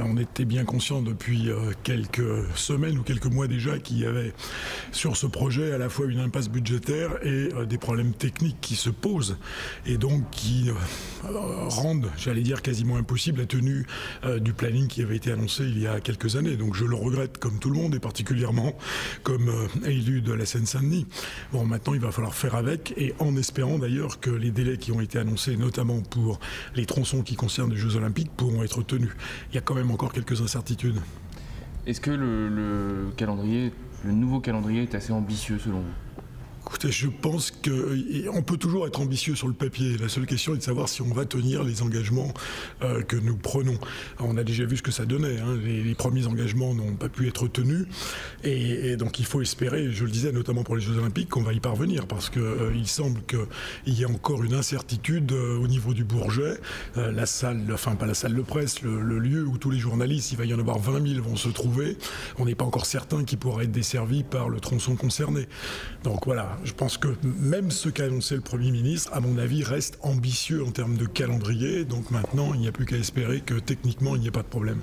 On était bien conscient depuis quelques semaines ou quelques mois déjà qu'il y avait sur ce projet à la fois une impasse budgétaire et des problèmes techniques qui se posent et donc qui rendent, j'allais dire, quasiment impossible la tenue du planning qui avait été annoncé il y a quelques années. Donc je le regrette comme tout le monde et particulièrement comme élu de la Seine-Saint-Denis. Bon, maintenant il va falloir faire avec et en espérant d'ailleurs que les délais qui ont été annoncés, notamment pour les tronçons qui concernent les Jeux Olympiques, pourront être tenus. Il y a quand même encore quelques incertitudes. Est-ce que le nouveau calendrier est assez ambitieux selon vous ? Écoutez, je pense qu'on peut toujours être ambitieux sur le papier. La seule question est de savoir si on va tenir les engagements que nous prenons. Alors, on a déjà vu ce que ça donnait. Hein. Les premiers engagements n'ont pas pu être tenus. Et donc il faut espérer, je le disais notamment pour les Jeux Olympiques, qu'on va y parvenir. Parce qu'il semble qu'il y ait encore une incertitude au niveau du Bourget. La salle, enfin pas la salle de presse, le lieu où tous les journalistes, il va y en avoir 20 000, vont se trouver. On n'est pas encore certain qu'ils pourraient être desservis par le tronçon concerné. Donc voilà. Je pense que même ce qu'a annoncé le Premier ministre, à mon avis, reste ambitieux en termes de calendrier. Donc maintenant, il n'y a plus qu'à espérer que techniquement, il n'y ait pas de problème.